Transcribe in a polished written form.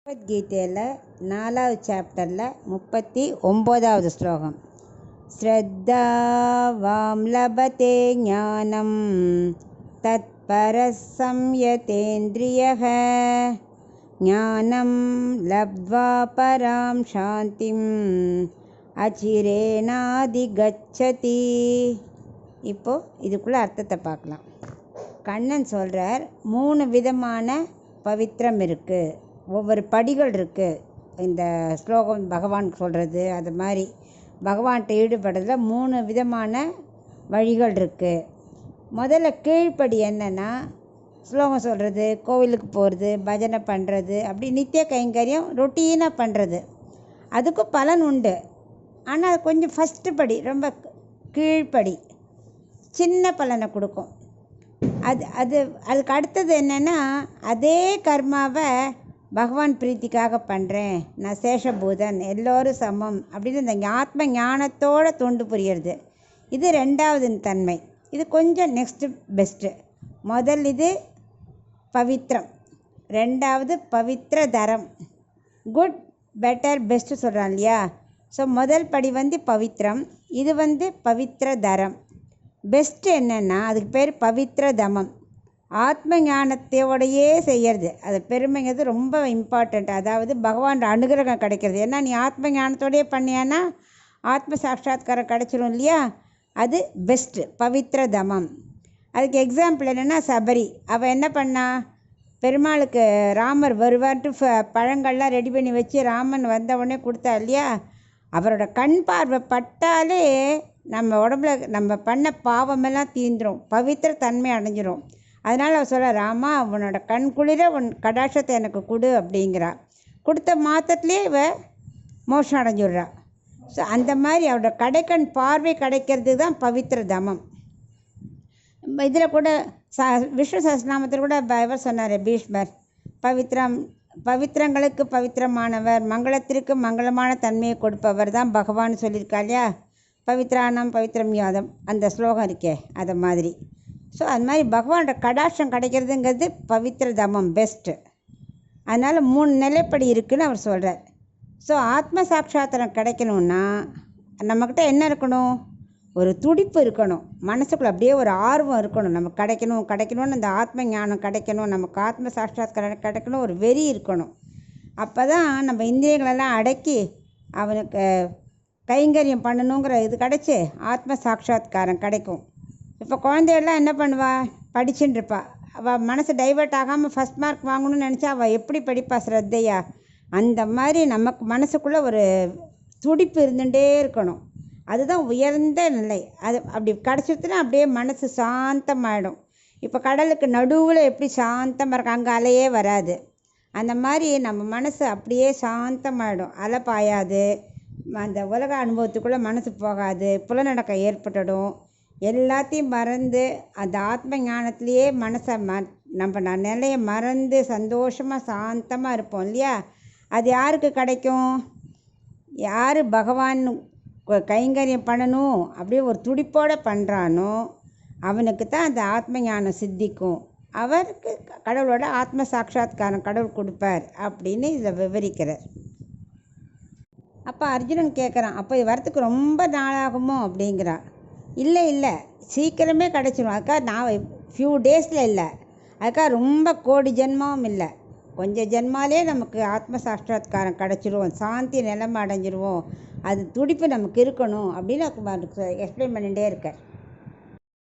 பகவத்கீதையில் 4வது சாப்டரில் 39வது ஸ்லோகம். ஸ்ரத்தாவாம் லபதே ஞானம் தத்பரः சம்யதேந்திரியः ஞானம் லப்த்வா பராம் சாந்திம் அச்சிரேனாதிகச்சதி. இப்போது இதுக்குள்ளே அர்த்தத்தை பார்க்கலாம். கண்ணன் சொல்கிறார், 3 விதமான பவித்திரம் இருக்குது, ஒவ்வொரு படிகள் இருக்குது. இந்த ஸ்லோகம் பகவான் சொல்கிறது அது மாதிரி பகவான்கிட்ட ஈடுபடுறதுல 3 விதமான வழிகள் இருக்குது. முதல்ல கீழ்ப்படி என்னென்னா, ஸ்லோகம் சொல்கிறது, கோவிலுக்கு போகிறது, பஜனை பண்ணுறது, அப்படி நித்திய கைங்கரியம் ரொட்டீனாக பண்ணுறது. அதுக்கும் பலன் உண்டு. ஆனால் அது கொஞ்சம் ஃபஸ்ட்டு படி, ரொம்ப கீழ்ப்படி, சின்ன பலனை கொடுக்கும். அதுக்கு அடுத்தது என்னென்னா, அதே கர்மாவை பகவான் பிரீத்திக்காக பண்ணுறேன், நான் சேஷபூதன், எல்லோரும் சமம் அப்படின்னு இந்த ஆத்ம ஞானத்தோடு தொண்டு புரியுறது. இது 2வது தன்மை. இது கொஞ்சம் நெக்ஸ்ட்டு பெஸ்ட்டு. முதல் இது பவித்ரம், 2வது பவித்ர தரம். குட், பெட்டர், பெஸ்ட்டு சொல்கிறான் இல்லையா? ஸோ முதல் படி பவித்ரம், இது பவித்ர தரம். பெஸ்ட்டு என்னென்னா, அதுக்கு பேர் பவித்ர தமம். ஆத்ம ஞானத்தோடையே செய்கிறது. அது பெருமைங்கிறது ரொம்ப இம்பார்ட்டண்ட். அதாவது பகவான் அனுகிரகம் கிடைக்கிறது. ஏன்னா நீ ஆத்ம ஞானத்தோடையே பண்ணியானா ஆத்ம சாட்சாத்காரம் கிடைச்சிரும் இல்லையா? அது பெஸ்ட்டு, பவித்ர தமம். அதுக்கு எக்ஸாம்பிள் என்னென்னா, சபரி. அவள் என்ன பண்ணா, பெருமாளுக்கு ராமர் வருவார்ட்டு பழங்கள்லாம் ரெடி பண்ணி வச்சு ராமன் வந்தவுடனே கொடுத்தா இல்லையா? அவரோட கண் பார்வை பட்டாலே நம்ம உடம்புல நம்ம பண்ண பாவமெல்லாம் தீந்துடும், பவித்திர தன்மை அடைஞ்சிரும். அதனால் அவள் சொல்ல, ராமா உன்னோட கண் குளிர உன் கடாட்சத்தை எனக்கு கொடு அப்படிங்கிறா. கொடுத்த மாத்திரத்துலேயே இவ மோஷம் அடைஞ்சிடுறா. ஸோ அந்த மாதிரி அவரோட கடைக்கண் பார்வை கிடைக்கிறது தான் பவித்திர தமம். இதில் கூட விஷ்ணு சஹஸ்ரநாமத்தில் கூட இவர் சொன்னார், பீஷ்மர், பவித்திரங்களுக்கு பவித்திரமானவர், மங்களத்திற்கு மங்களமான தன்மையை கொடுப்பவர் தான் பகவான் சொல்லியிருக்கா இல்லையா? பவித்ரானம் பவித்ரம் யாதம், அந்த ஸ்லோகம் இருக்கே, அதை மாதிரி. ஸோ அது மாதிரி பகவானோட கடாட்சம் கிடைக்கிறதுங்கிறது பவித்ர தமம் பெஸ்ட்டு. அதனால் 3 நிலைப்படி இருக்குதுன்னு அவர் சொல்கிறார். ஸோ ஆத்ம சாட்சாத்திரம் கிடைக்கணுன்னா நம்மக்கிட்ட என்ன இருக்கணும்? ஒரு துடிப்பு இருக்கணும், மனசுக்குள்ளே அப்படியே ஒரு ஆர்வம் இருக்கணும். நமக்கு கிடைக்கணும்னு, அந்த ஆத்ம ஞானம் கிடைக்கணும், நமக்கு ஆத்ம சாட்சாத்காரம் கிடைக்கணும், ஒரு வெறி இருக்கணும். அப்போ தான் நம்ம இந்திரியங்களெல்லாம் அடக்கி அவனுக்கு கைங்கரியம் பண்ணணுங்கிற இது கிடச்சி ஆத்ம சாட்சாத்காரம் கிடைக்கும். இப்போ குழந்தையெல்லாம் என்ன பண்ணுவா, படிச்சுட்டு இருப்பா. அவள் மனசு டைவெர்ட் ஆகாமல் ஃபஸ்ட் மார்க் வாங்கணும்னு நினச்சா அவள் எப்படி படிப்பா ஸ்ரத்தையா? அந்த மாதிரி நமக்கு மனசுக்குள்ளே ஒரு துடிப்பு இருந்துகிட்டே இருக்கணும். அதுதான் உயர்ந்த நிலை. அது அப்படி கிடச்சிட்டுனா அப்படியே மனசு சாந்தமாகிடும். இப்போ கடலுக்கு நடுவில் எப்படி சாந்தமாக இருக்கு, அங்கே அலையே வராது. அந்த மாதிரி நம்ம மனசு அப்படியே சாந்தமாகிடும், அலை பாயாது, அந்த உலக அனுபவத்துக்குள்ளே மனசு போகாது, புலநடக்கம் ஏற்பட்டுடும். எல்லாத்தையும் மறந்து அந்த ஆத்ம ஞானத்திலேயே மனசை நம்ம நிலையை மறந்து சந்தோஷமாக சாந்தமாக இருப்போம் இல்லையா? அது யாருக்கு கிடைக்கும்? யார் பகவான் கைங்கரியம் பண்ணணும் அப்படியே ஒரு துடிப்போடு பண்ணுறானோ அவனுக்கு தான் அந்த ஆத்ம ஞானம் சித்திக்கும். அவருக்கு கடவுளோட ஆத்ம சாட்சாத்காரம் கடவுள் கொடுப்பார் அப்படின்னு இதை விவரிக்கிறார். அப்போ அர்ஜுனன் கேட்குறான், அப்போ இது வரத்துக்கு ரொம்ப நாளாகுமோ அப்படிங்கிறா. இல்லை சீக்கிரமே கிடச்சிரும். அதுக்காக நான் ஃபியூ டேஸில் இல்லை, அதுக்காக ரொம்ப கோடி ஜென்மாவும் இல்லை, கொஞ்சம் ஜென்மாலே நமக்கு ஆத்ம சாட்சாத்காரம் கிடச்சிரும், சாந்தி நிலைமை அடைஞ்சிருவோம். அது துடிப்பு நமக்கு இருக்கணும் அப்படின்னு எக்ஸ்பிளைன் பண்ணிகிட்டே இருக்கார்.